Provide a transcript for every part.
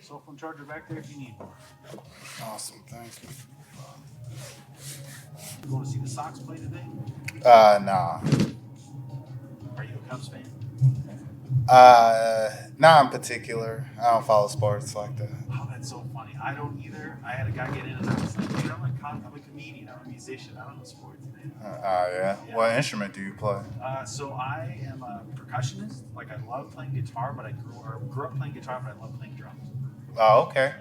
cell phone charger back there if you need one. Awesome, thank you. You want to see the Sox play today? Nah. Are you a Cubs fan? Not in particular. I don't follow sports like that. Oh, that's so funny. I don't either. I had a guy get in and I was like, dude, I'm a comedian. I'm a musician. I don't know sports, man. Yeah. What instrument do you play? So I am a percussionist. Like I love playing guitar, but I grew up playing guitar, but I love playing drums. Oh, okay.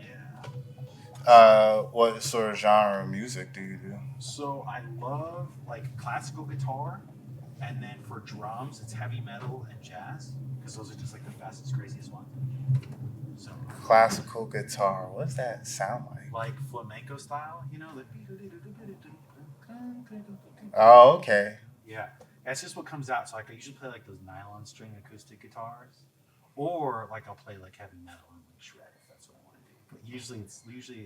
Yeah. What sort of genre of music do you do? So I love like classical guitar, and then for drums, it's heavy metal and jazz because those are just like the fastest, craziest ones. So Classical guitar. What does that sound like? like flamenco style, you know, the Oh, okay. yeah, that's just what comes out. So like I usually play like those nylon string acoustic guitars, or like I'll play like heavy metal and like shred if that's what I want to do. But usually if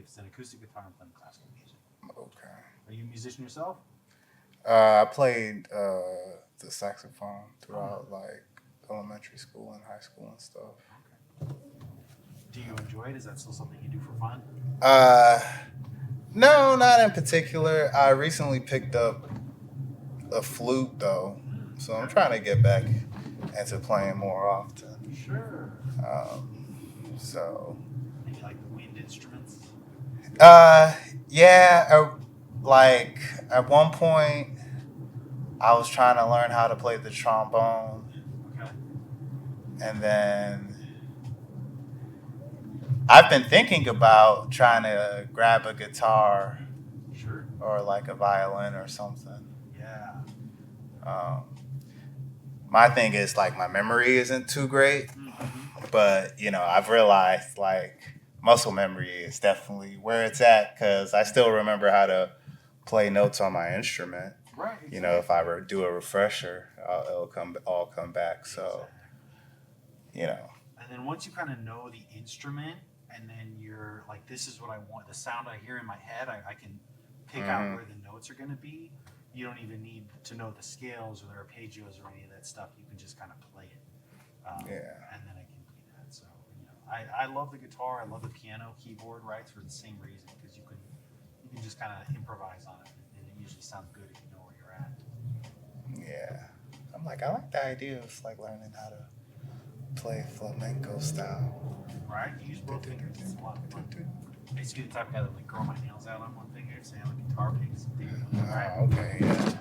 it's an acoustic guitar, I'm playing classical music. Okay. Are you a musician yourself? I played the saxophone throughout like elementary school and high school and stuff. Okay. Do you enjoy it? Is that still something you do for fun? No, not in particular. I recently picked up a flute though, so I'm trying to get back into playing more often. Sure. So, And you like the wind instruments? yeah. Like at one point, I was trying to learn how to play the trombone, Okay. and then I've been thinking about trying to grab a guitar Sure. or like a violin or something. Yeah. Um, my thing is like my memory isn't too great, Mm-hmm. but I've realized like muscle memory is definitely where it's at because I still remember how to play notes on my instrument. Right. If I do a refresher, it'll all come back. So, And then once you kind of know the instrument, and then you're like, this is what I want. The sound I hear in my head, I can pick out where the notes are going to be. You don't even need to know the scales or the arpeggios or any of that stuff. You can just kind of play it. And then I can do that. So, I love the guitar. I love the piano, keyboard, right? For the same reason, because you can just kind of improvise on it, and it usually sounds good if you know where you're at. Yeah. I like the idea of like learning how to play flamenco style. Right? You use both fingers. It's a lot of fun. I used to be the type of guy that would like curl my nails out on one finger, say I'm a guitar pick. Right? Oh, okay, yeah.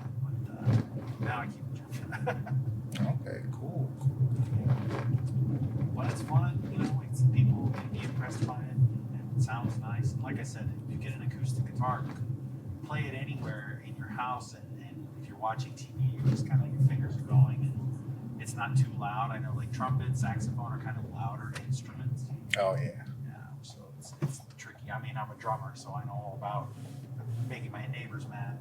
But now I keep it. Okay, cool. Well, it's fun. It's people can be impressed by it, and it sounds nice. And like I said, if you get an acoustic guitar, you can play it anywhere in your house, and if you're watching TV, you're just kind of your fingers are going, and it's not too loud. I know like trumpet, saxophone are kind of louder instruments. Oh, yeah. So it's tricky. I mean, I'm a drummer, so I know all about making my neighbors mad.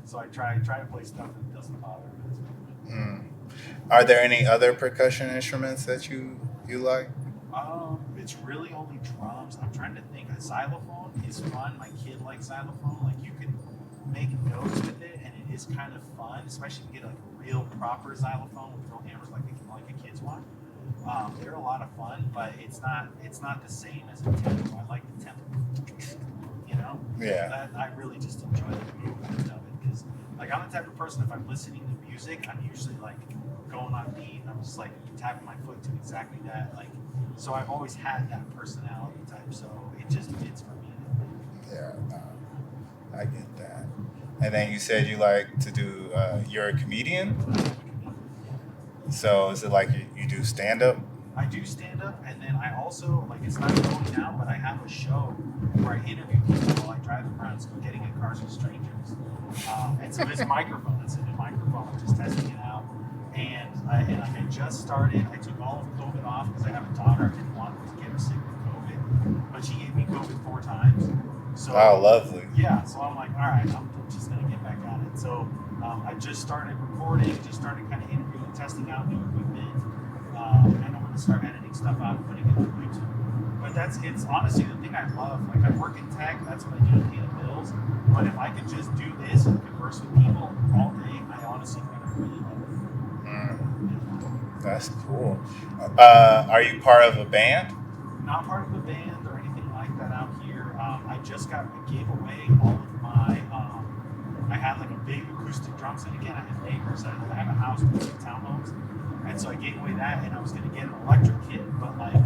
So I try to play stuff that doesn't bother me. Are there any other percussion instruments that you like? It's really only drums. I'm trying to think. A xylophone is fun. My kid likes xylophone. Like you can make notes with it, and it is kind of fun, especially if you get like a real proper xylophone with real hammers, like a kid's one. They're a lot of fun, but it's not the same as a tempo. I like the tempo. Yeah. That I really just enjoy the movement of it because, like, I'm the type of person. If I'm listening to music, I'm usually like going on beat. And I'm just like tapping my foot to exactly that. Like, so I've always had that personality type. So it just fits for me. Yeah, I get that. And then you said you like to do. You're a comedian. So is it like you do stand up? I do stand up, and then I also like it's not going now, but I have a show where I interview people while I drive around, so getting in cars with strangers. And so this microphone, it's a new microphone, I'm just testing it out. And I just started. I took all of COVID off because I have a daughter. I didn't want her to get her sick with COVID, but she gave me COVID 4 times. So lovely. Yeah, so I'm like, all right, I'm just gonna get back at it. So I just started recording, just started kind of interviewing, testing out new equipment. And I'm going to start editing stuff out and putting it on YouTube. But it's honestly the thing I love. Like, I work in tech, that's what I do to pay the bills. But if I could just do this and converse with people all day, I honestly kind of really love it. That's cool. Are you part of a band? Not part of a band or anything like that out here. I gave away all of my. I had like a big acoustic drum set again. I had neighbors. I have a house with big townhomes, and so I gave away that. And I was going to get an electric kit, but like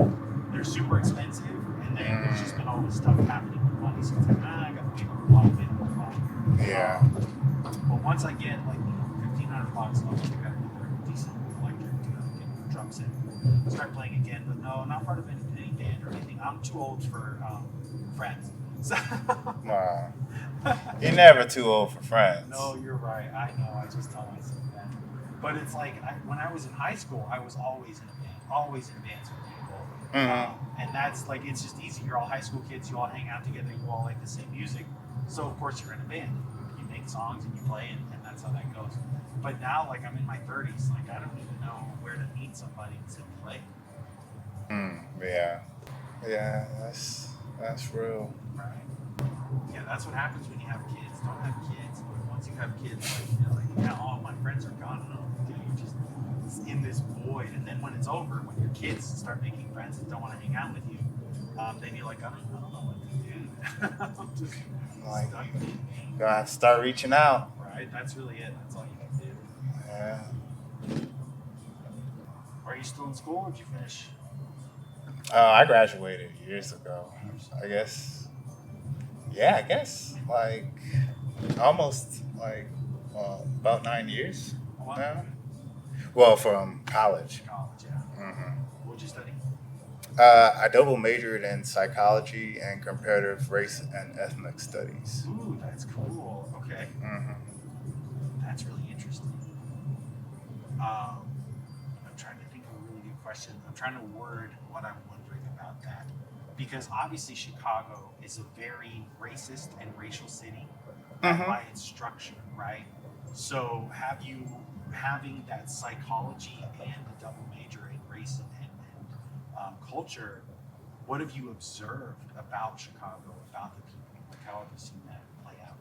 they're super expensive, and then there's just been all this stuff happening with money. So it's like, I got to wait a while, wait a while. Yeah. But once I get like $1,500, I'll get a decent electric drum set. Start playing again, but no, not part of any band or anything. I'm too old for friends. So Wow. You're never too old for friends. no, you're right. I know. I just tell myself that. But it's like when I was in high school, I was always in a band, always in bands with people. And that's like, it's just easy. You're all high school kids. You all hang out together. You all like the same music. So of course you're in a band. You make songs and you play, and that's how that goes. But now, like I'm in my 30s, like I don't even know where to meet somebody and sit and play. Yeah. Yeah, that's real. Right. Yeah, that's what happens when you have kids. Don't have kids, but once you have kids, like now all of my friends are gone, and you're just in this void. And then when it's over, when your kids start making friends that don't want to hang out with you, then you're like, I don't know what to do. I'm just Like, stuck being me. gonna have to start reaching out. Right. That's really it. That's all you can do. Yeah. Are you still in school, or did you finish? I graduated years ago. I guess. Yeah, I guess like almost like about 9 years What? now. Well, from college. College, yeah. What'd you study? I double majored in psychology and comparative race and ethnic studies. Ooh, that's cool. Okay. That's really interesting. I'm trying to think of a really good question. I'm trying to word what I'm wondering about that. Because obviously Chicago is a very racist and racial city by its structure, right? So having that psychology and the double major in race and culture, what have you observed about Chicago, about the people? Like how have you seen that play out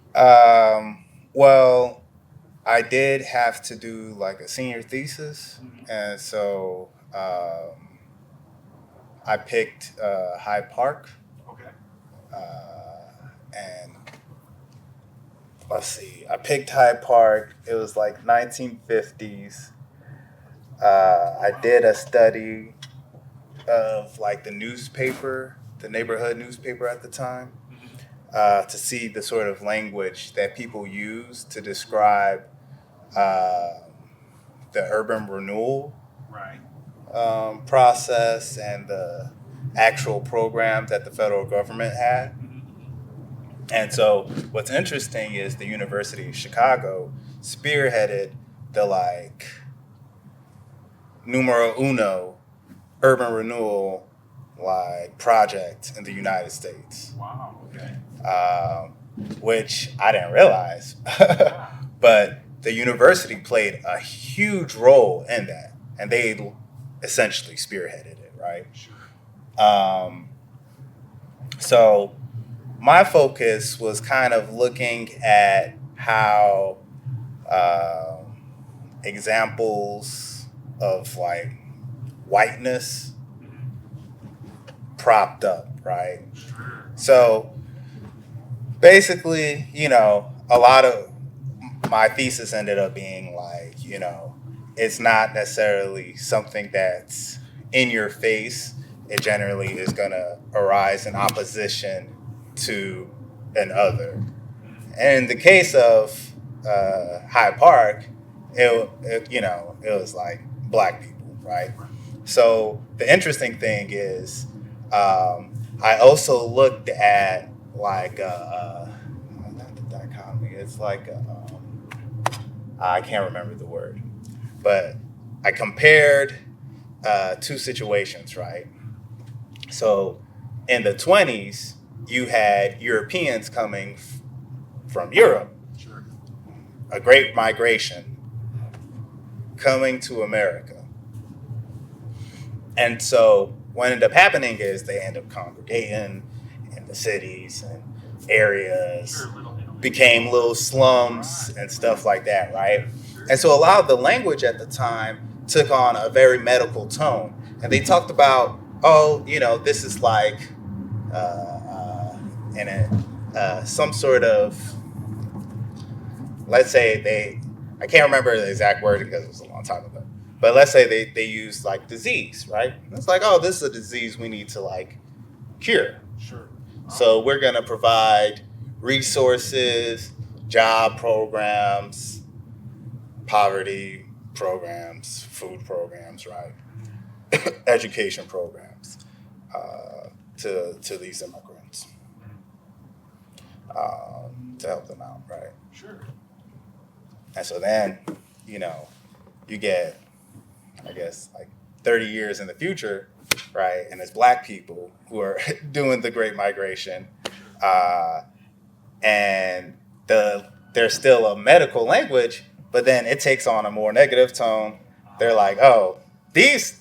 here? Well, I did have to do like a senior thesis, and so I picked Hyde Park, Okay. and let's see, I picked Hyde Park. It was like 1950s. I did a study of like the newspaper, the neighborhood newspaper at the time, to see the sort of language that people use to describe the urban renewal Right. process and the actual programs that the federal government had. And so what's interesting is the University of Chicago spearheaded the like numero uno urban renewal like project in the United States, Wow. Okay. which I didn't realize. But the university played a huge role in that, and they essentially spearheaded it, right? Sure. So my focus was kind of looking at how examples of like whiteness propped up, right? Sure. So basically, a lot of my thesis ended up being like, it's not necessarily something that's in your face. It generally is going to arise in opposition to an other. And in the case of Hyde Park, it was like black people, right? So the interesting thing is, I also looked at like not the dichotomy. It's like I can't remember the word, but I compared two situations, right? So in the 20s, you had Europeans coming from Europe, Sure. a great migration coming to America. And so what ended up happening is they end up congregating in the cities and areas, Sure. Little Italy. became little slums and stuff like that, right? And so a lot of the language at the time took on a very medical tone, and they talked about, oh, this is like in some sort of, let's say I can't remember the exact wording because it was a long time ago, but let's say they use like disease, right? It's like, oh, this is a disease we need to like cure. Sure. So we're going to provide resources, job programs, poverty programs, food programs, right? Education programs to these immigrants to help them out, right? Sure. And so then, you get, I guess, like 30 years in the future, right? And it's black people who are doing the Great Migration, and there's still a medical language, but then it takes on a more negative tone. They're like, oh, these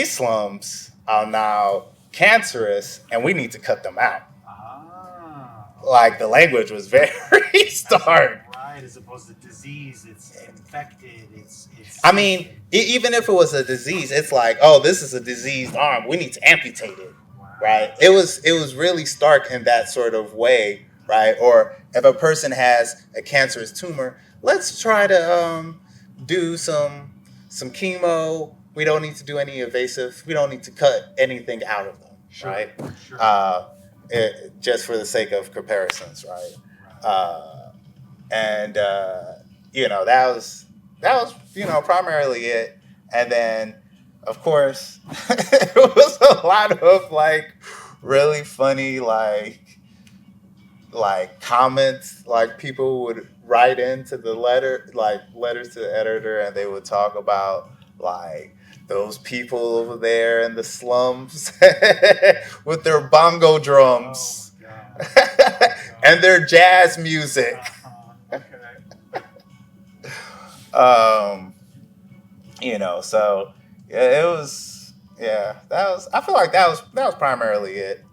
slums are now cancerous, and we need to cut them out. Like the language was very stark. Right, as opposed to disease, it's infected. It's I mean, even if it was a disease, it's like, oh, this is a diseased arm. We need to amputate it, right? It was really stark in that sort of way, right? Or if a person has a cancerous tumor, let's try to do some chemo. We don't need to do any invasive. We don't need to cut anything out of them, sure, right? Sure. Just for the sake of comparisons, right? And that was primarily it. And then, of course, it was a lot of like really funny like comments. Like people would write into the letters to the editor, and they would talk about like those people over there in the slums with their bongo drums and their jazz music. So yeah, it was, I feel like that was primarily it.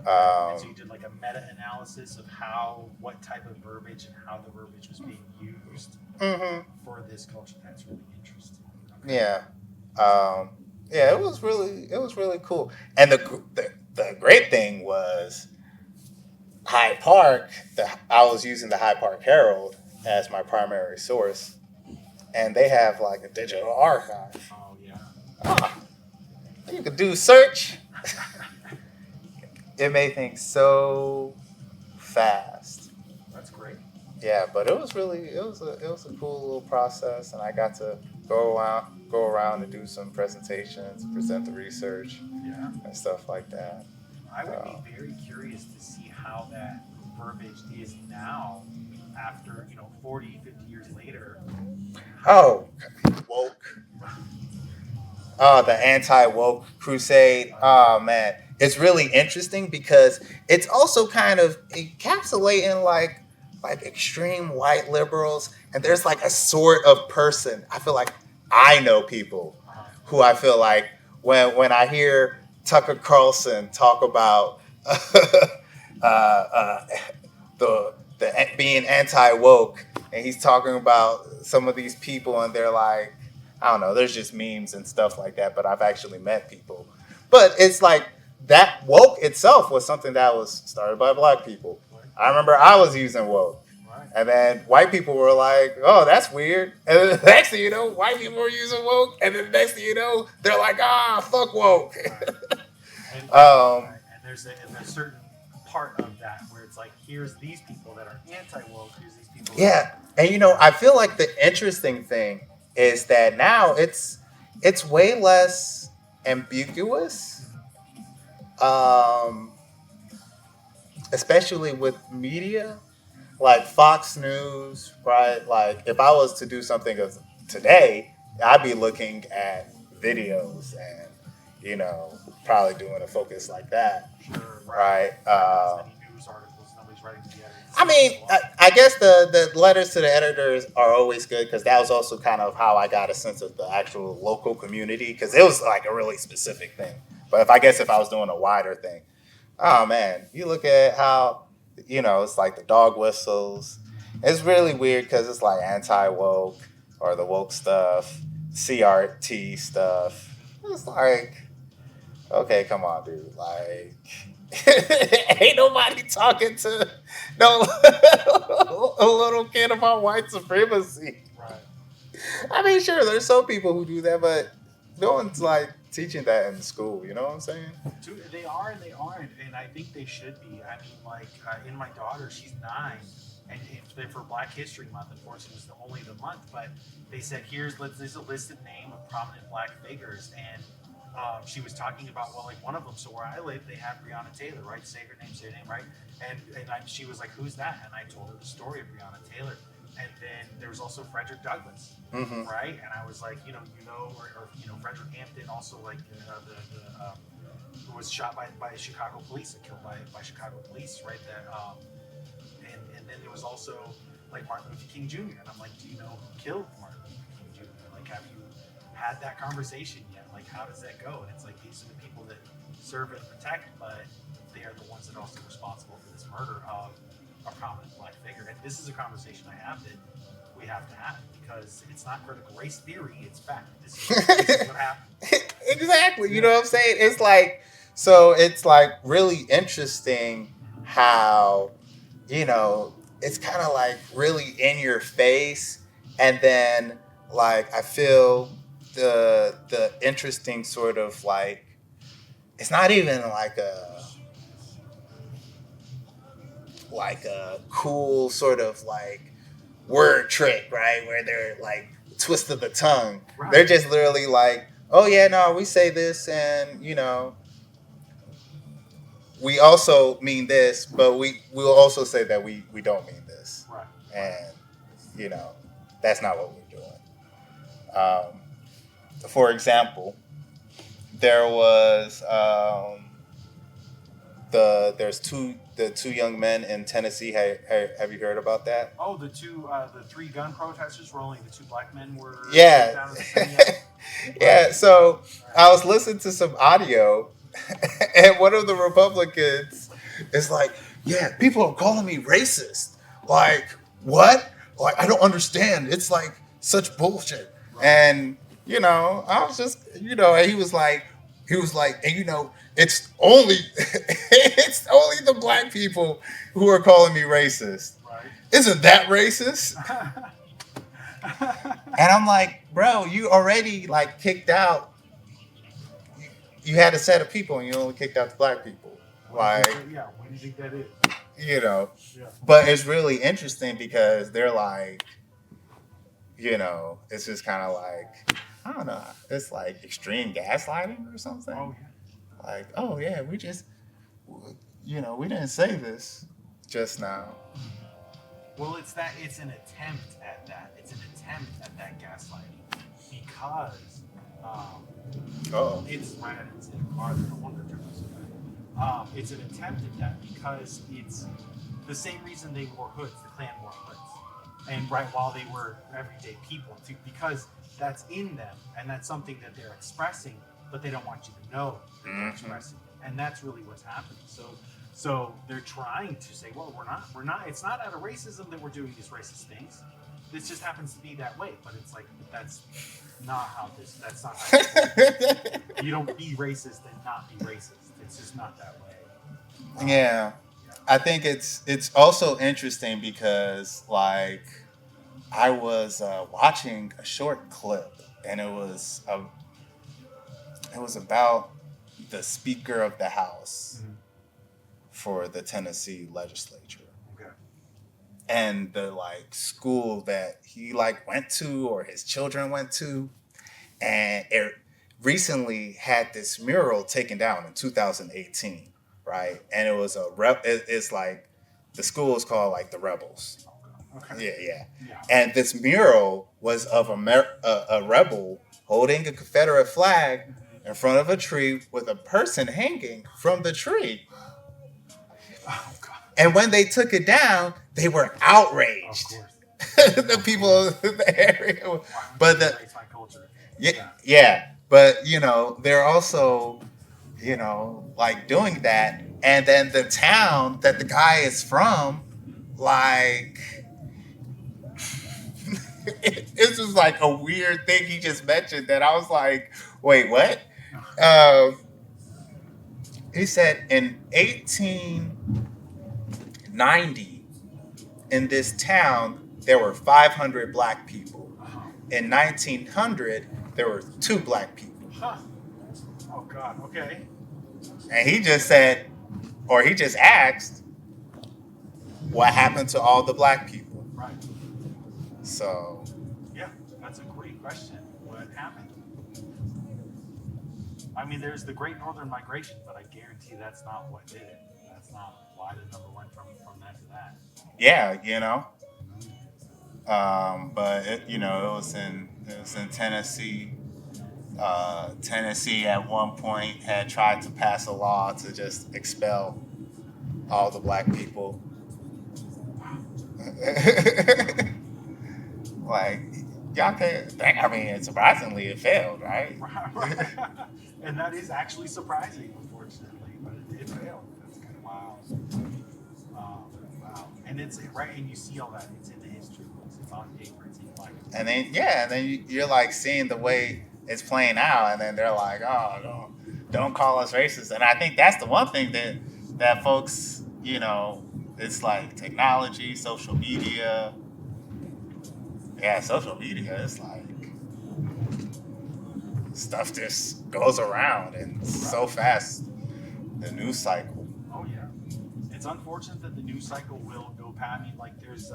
And so you did like a meta-analysis of what type of verbiage and how the verbiage was being used for this culture. That's really interesting. Okay. Yeah. It was really cool. And the great thing was Hyde Park. I was using the Hyde Park Herald as my primary source, and they have like a digital archive. Oh yeah. You could do search. It made things so fast. That's great. Yeah, but it was a cool little process, and I got to go around and do some presentations, present the research, and stuff like that. I would be very curious to see how that verbiage is now, after 40, 50 years later. Oh, woke. Oh, the anti-woke crusade. Oh man, it's really interesting because it's also kind of encapsulating like extreme white liberals, and there's like a sort of person. I feel like I know people who I feel like when I hear Tucker Carlson talk about the being anti-woke, and he's talking about some of these people, and they're like, I don't know, there's just memes and stuff like that, but I've actually met people. But it's like that woke itself was something that was started by black people. I remember I was using woke. And then white people were like, oh, that's weird. And then the next thing you know, white people were using woke. And then the next thing you know, they're like, fuck woke. And there's a certain part of that where it's like, here's these people that are anti-woke, here's these people. Yeah. And I feel like the interesting thing is that now it's way less ambiguous, especially with media. Like Fox News, right? Like if I was to do something of today, I'd be looking at videos and, probably doing a focus like that. Sure, right? News articles, nobody's writing together. I mean, I guess the letters to the editors are always good because that was also kind of how I got a sense of the actual local community, because it was like a really specific thing. But if I was doing a wider thing, oh man, you look at how, it's like the dog whistles. It's really weird because it's like anti-woke or the woke stuff. CRT stuff. It's like, okay, come on, dude. Like, ain't nobody talking to no a little kid about white supremacy. Right. I mean, sure, there's some people who do that, but no one's like teaching that in school. You know what I'm saying? They are and they aren't, and I think they should be. I mean, like in my daughter, she's 9, and for Black History Month, of course, it was only the month, but they said there's a listed name of prominent Black figures, and she was talking about, well, like one of them. So where I live, they have Breonna Taylor, right? Say her name, right? She was like, "Who's that?" And I told her the story of Breonna Taylor. And then there was also Frederick Douglass, right? And I was like, Frederick Hampton, also like who was shot by Chicago police, killed by Chicago police, right? And then there was also like Martin Luther King Jr. And I'm like, do you know who killed Martin Luther King Jr.? Like, have you had that conversation yet? Like, how does that go? And it's like these are the people that serve and protect, but they are the ones that are also responsible for this murder of a prominent Black figure. And this is a conversation I have that we have to have, because it's not critical race theory, it's fact. This is what happened. Exactly. You know what I'm saying? It's like, so it's like really interesting how, it's kind of like really in your face. And then like, I feel the interesting sort of like, it's not even like a cool sort of like word trick, right? Where they're like twist of the tongue. Right. They're just literally like, oh yeah, no, we say this, and we also mean this, but we'll also say that we don't mean this. Right. And that's not what we're doing. For example, there was the two young men in Tennessee. Have you heard about that? Oh, the 3 gun protesters were only the 2 Black men were. Yeah. Down in the yeah. So I was listening to some audio, and one of the Republicans is like, "Yeah, people are calling me racist. Like, what? Like, I don't understand. It's like such bullshit." Right. And I was just, and he was like, and it's only the Black people who are calling me racist. Right. Isn't that racist? And I'm like, bro, you already like kicked out. You had a set of people, and you only kicked out the Black people. When do you think that is? Yeah. But it's really interesting because they're like, it's just kind of like, I don't know, it's like extreme gaslighting or something. Oh yeah. Like, oh yeah, we just, we didn't say this just now. Well, it's an attempt at that. It's an attempt at that gaslighting because it's right. It's farther. No wonder they're so bad. It's an attempt at that because it's the same reason they wore hoods. The Klan wore hoods, and right while they were everyday people too, because that's in them and that's something that they're expressing, but they don't want you to know that they're expressing it. And that's really what's happening. So they're trying to say, well, we're not, it's not out of racism that we're doing these racist things. This just happens to be that way. But it's like, that's not how you don't be racist and not be racist. It's just not that way. Yeah. I think it's also interesting because like I was watching a short clip, and it was about the Speaker of the House for the Tennessee legislature. Okay. And the like school that he like went to or his children went to, and it recently had this mural taken down in 2018, right? And it was it's like the school is called like the Rebels. Okay. Yeah. And this mural was of a rebel holding a Confederate flag in front of a tree with a person hanging from the tree. Oh, God. And when they took it down, they were outraged. The people of the area. But my culture. Yeah. But they're also, like doing that. And then the town that the guy is from, like It's just like a weird thing he just mentioned that I was like, wait, what? Um, he said in 1890, in this town, there were 500 black people. Uh-huh. In 1900, there were two black people. Huh. Oh God. Okay. And he just said, or he just asked, what happened to all the black people? Right. So, Yeah, that's a great question. What happened? I mean, there's the Great Northern Migration, but I guarantee that's not what did it. That's not why the number went from that to that. yeah, but it was in Tennessee. Tennessee at one point had tried to pass a law to just expel all the black people. Like y'all can I mean, surprisingly, it failed, right? Right. And that is actually surprising, unfortunately, but it failed. That's kind of wow. Wow. And it's right, and you see all that. It's in the history books. It's on paper. It's in like. And then you're like seeing the way it's playing out, and then they're like, "Oh, don't call us racist." And I think that's the one thing that folks, it's like technology, social media. Yeah, social media is like stuff just goes around and so fast. The news cycle. Oh yeah, it's unfortunate that the news cycle will go past. I mean, like there's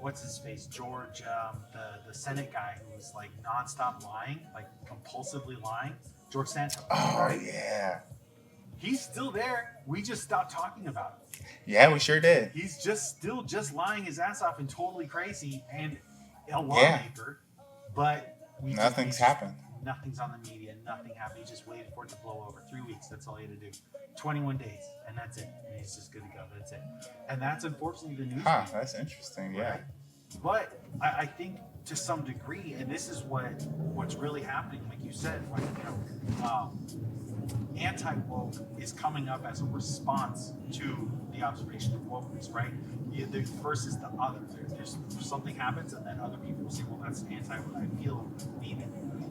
what's his face, George, the Senate guy who was like nonstop lying, like compulsively lying. George Santos. Oh Right? yeah, He's still there. We just stopped talking about it. yeah, we sure did. He's still lying his ass off and totally crazy and a Yeah, lawmaker, but nothing's happened. nothing's on the media. Nothing happened. He just waited for it to blow over. 3 weeks. That's all he had to do. 21 days, and that's it. And he's just good to go. That's it. And that's unfortunately the news. Huh? That's interesting. Yeah. Right? But I think to some degree, and this is what's really happening, like you said, like anti-woke is coming up as a response to the observation of wokeness, right? The first is the other. There's something happens, and then other people will say, "Well, that's anti what I feel needed."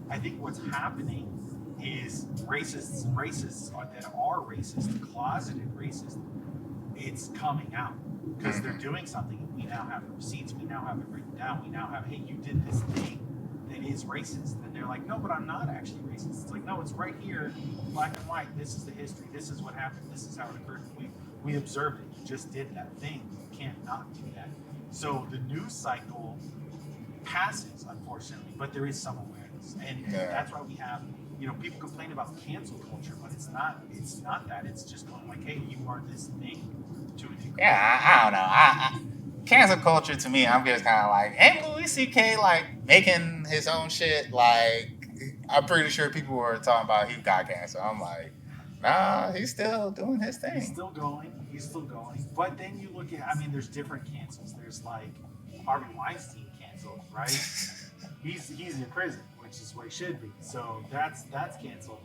I think what's happening is racists that are racist, closeted racist. It's coming out because they're doing something. And we now have the receipts. We now have it written down. We now have, hey, you did this thing that is racist. And they're like, no, but I'm not actually racist. It's like, no, it's right here, black and white. This is the history. This is what happened. This is how it occurred. We observed it. You just did that thing. You can't not do that. So the news cycle passes, unfortunately, but there is some awareness, and that's why we have, people complain about cancel culture, but it's not that. It's just going like, hey, you are this thing to a degree. Yeah, I don't know. Cancel culture to me, I'm just kind of like, ain't Louis C.K. like making his own shit? Like, I'm pretty sure people were talking about he got canceled. I'm like, nah, he's still doing his thing. He's still going. But then you look at, I mean, there's different cancels. There's like Harvey Weinstein canceled, right? he's in prison, which is what he should be. So that's canceled.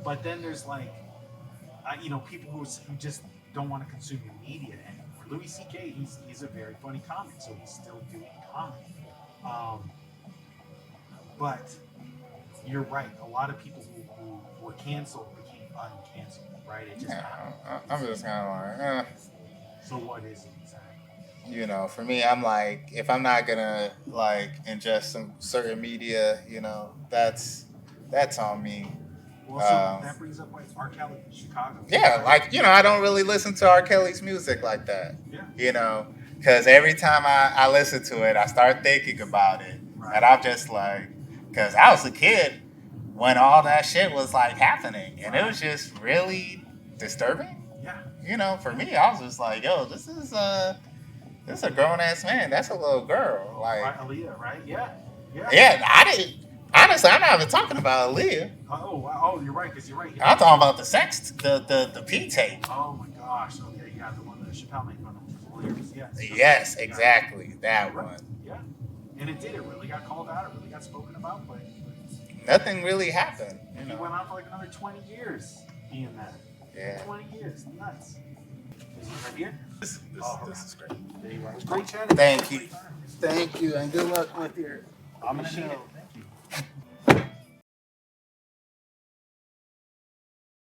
But then there's like, people who just don't want to consume the media anymore. Louis C.K. He's a very funny comic, so he's still doing comedy. But you're right. A lot of people who were canceled became uncanceled, right? It just happened. I'm just kind of like, So what is it exactly? For me, I'm like, if I'm not gonna like ingest some certain media, that's on me. Well, so that brings up like R. Kelly, Chicago. Yeah, like I don't really listen to R. Kelly's music like that. Yeah. Because every time I listen to it, I start thinking about it, Right. and I'm just like, because I was a kid when all that shit was like happening, and it was just really disturbing. Yeah. For me, I was just like, yo, this is a grown ass man. That's a little girl. Like, Right, Aaliyah, right? Yeah. Yeah. yeah, I didn't. Honestly, I'm not even talking about Aaliyah. Oh, wow. Oh, you're right, because you're right. I'm talking about the sex, the P tape. Oh my gosh. Okay, yeah, the one that Chappelle made fun of. Hilarious. Yes. Yes, exactly. That Right. one. Yeah. And it did. It really got called out. It really got spoken about. But Nothing really happened. he went on for like another 20 years being that. Yeah. 20 years. Nuts. Right here? This is great. There you are. It's great chatting. Thank you. Thank you, and good luck with your I'm gonna need show. it. Thank you.